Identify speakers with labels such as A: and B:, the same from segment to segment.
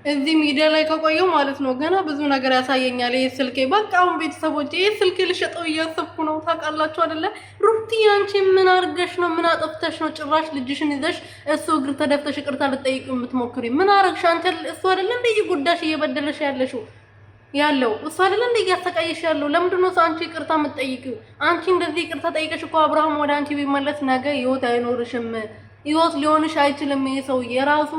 A: እዚህ ሚዲያ ላይ ከቆየው ማለት ነው ገና ብዙ ነገር ያሳየኛል። ይሄ ስልኬ በቃ አሁን ቤተሰቦቼ ይሄ ስልኬ ልሸጠው እያሰብኩ ነው። ታውቃላችሁ አይደለ? ሩቲ አንቺ ምን አርገሽ ነው? ምን አጥፍተሽ ነው? ጭራሽ ልጅሽን ይዘሽ እሱ እግር ተደፍተሽ ይቅርታ ልጠይቂው የምትሞክሪ ምን አረግሽ አንተ? እሱ አይደለ እንደ ጉዳሽ እየበደለሽ ያለው እሱ አይደለ እንደ እያሰቃየሽ ያለው? ለምንድን ነው አንቺ ይቅርታ የምትጠይቂው? አንቺ እንደዚህ ይቅርታ ጠይቀሽ እኮ አብርሃም ወደ አንቺ ቢመለስ ነገ ህይወት አይኖርሽም። ህይወት ሊሆንሽ አይችልም። ይሄ ሰው የራሱ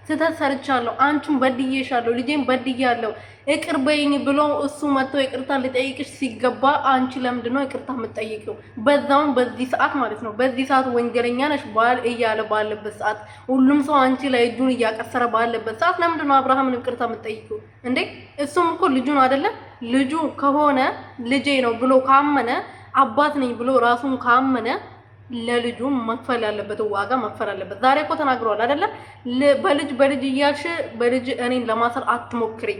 A: ስህተት ሰርቻለሁ፣ አንቺን በድዬሻለሁ፣ ልጄን በድያለሁ፣ ይቅር በይኝ ብሎ እሱ መጥቶ ይቅርታ ሊጠይቅሽ ሲገባ አንቺ ለምንድን ነው ይቅርታ የምትጠይቂው? በዛውም በዚህ ሰዓት ማለት ነው። በዚህ ሰዓት ወንጀለኛ ነሽ ባል እያለ ባለበት ሰዓት፣ ሁሉም ሰው አንቺ ላይ እጁን እያቀሰረ ባለበት ሰዓት ለምንድን ነው አብርሃምን ይቅርታ የምትጠይቂው እንዴ? እሱም እኮ ልጁ ነው አይደለ? ልጁ ከሆነ ልጄ ነው ብሎ ካመነ አባት ነኝ ብሎ ራሱን ካመነ ለልጁ መክፈል ያለበት ዋጋ መክፈል አለበት። ዛሬ እኮ ተናግሯል አይደለ? በልጅ እያልሽ በልጅ እኔን ለማሰር አትሞክሪ።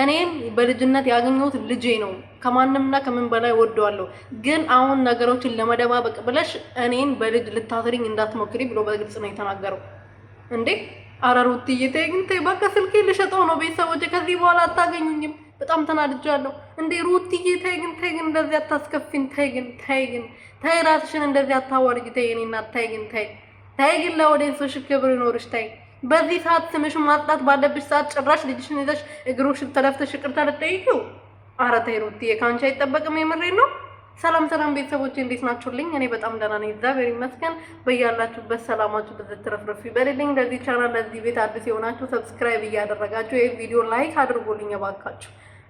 A: እኔን በልጅነት ያገኘሁት ልጄ ነው፣ ከማንምና ከምን በላይ ወደዋለሁ። ግን አሁን ነገሮችን ለመደባበቅ ብለሽ እኔን በልጅ ልታስሪኝ እንዳትሞክሪ ብሎ በግልጽ ነው የተናገረው። እንዴ ኧረ ሩትዬ ተይ ግን ተይ፣ በቃ ስልኬ ልሸጠው ነው። ቤተሰቦቼ ከዚህ በኋላ አታገኙኝም። በጣም ተናድጃለሁ። እንዴ ሩትዬ ተይ ግን እንደዚህ አታስከፊን። ተይ ግን ራስሽን እንደዚህ አታዋርጂ። ተይ እኔ እናት ተይ ግን ለኦዲየንሶች ክብር ይኖርሽ። ተይ በዚህ ሰዓት ስምሽን ማጥላት ባለብሽ ሰዓት ጭራሽ ልጅሽን ይዘሽ እግሮሽን ተደፍተሽ ይቅርታ ልትጠይቂው? ኧረ ተይ ሩትዬ ከአንቺ አይጠበቅም። የምሬን ነው። ሰላም ቤተሰቦቼ እንዴት ናችሁልኝ? እኔ በጣም ደህና ነኝ፣ እግዚአብሔር ይመስገን። በያላችሁበት ሰላማችሁ ብትረፍረፍ ይበልልኝ። ለዚህ ቻናል ለዚህ ቤት አዲስ የሆናችሁ ሰብስክራይብ እያደረጋችሁ ይሄ ቪዲዮ ላይክ አድርጉልኝ።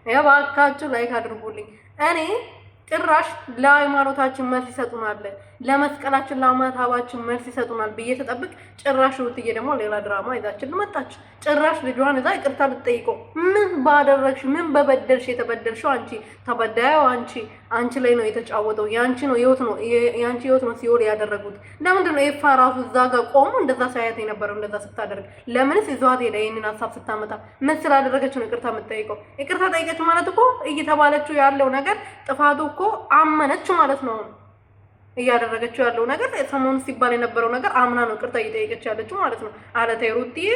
A: እባካችሁ ላይክ አድርጉልኝ። እኔ ጭራሽ ለሃይማኖታችን መልስ ይሰጡናል፣ ለመስቀላችን ለአመታባችን መልስ ይሰጡናል ብዬ ተጠብቅ፣ ጭራሽ ሩትዬ ደግሞ ሌላ ድራማ ይዛችን መጣች። ጭራሽ ልጇን እዛ ይቅርታ ልትጠይቀው። ምን ባደረግሽ? ምን በበደልሽ? የተበደልሽው አንቺ፣ ተበዳዩ አንቺ ላይ ነው የተጫወተው። ያንቺ ህይወት ነው ሲኦል ያደረጉት። ለምንድን ነው ኤፋ ራሱ እዛ ጋር ቆሞ እንደዛ ሳያት የነበረው? እንደዛ ስታደርግ ለምንስ ይዟት ሄደ? ይሄንን ሀሳብ ስታመጣ ምን ስላደረገች ነው ይቅርታ የምትጠይቀው? ይቅርታ ጠይቀች ማለት እኮ እየተባለችው ያለው ነገር ጥፋቱ እኮ አመነች ማለት ነው። እያደረገችው ያለው ነገር ሰሞኑን ሲባል የነበረው ነገር አምና ነው ይቅርታ እየጠየቀች ያለችው ማለት ነው። አለ ተይ ሩትዬ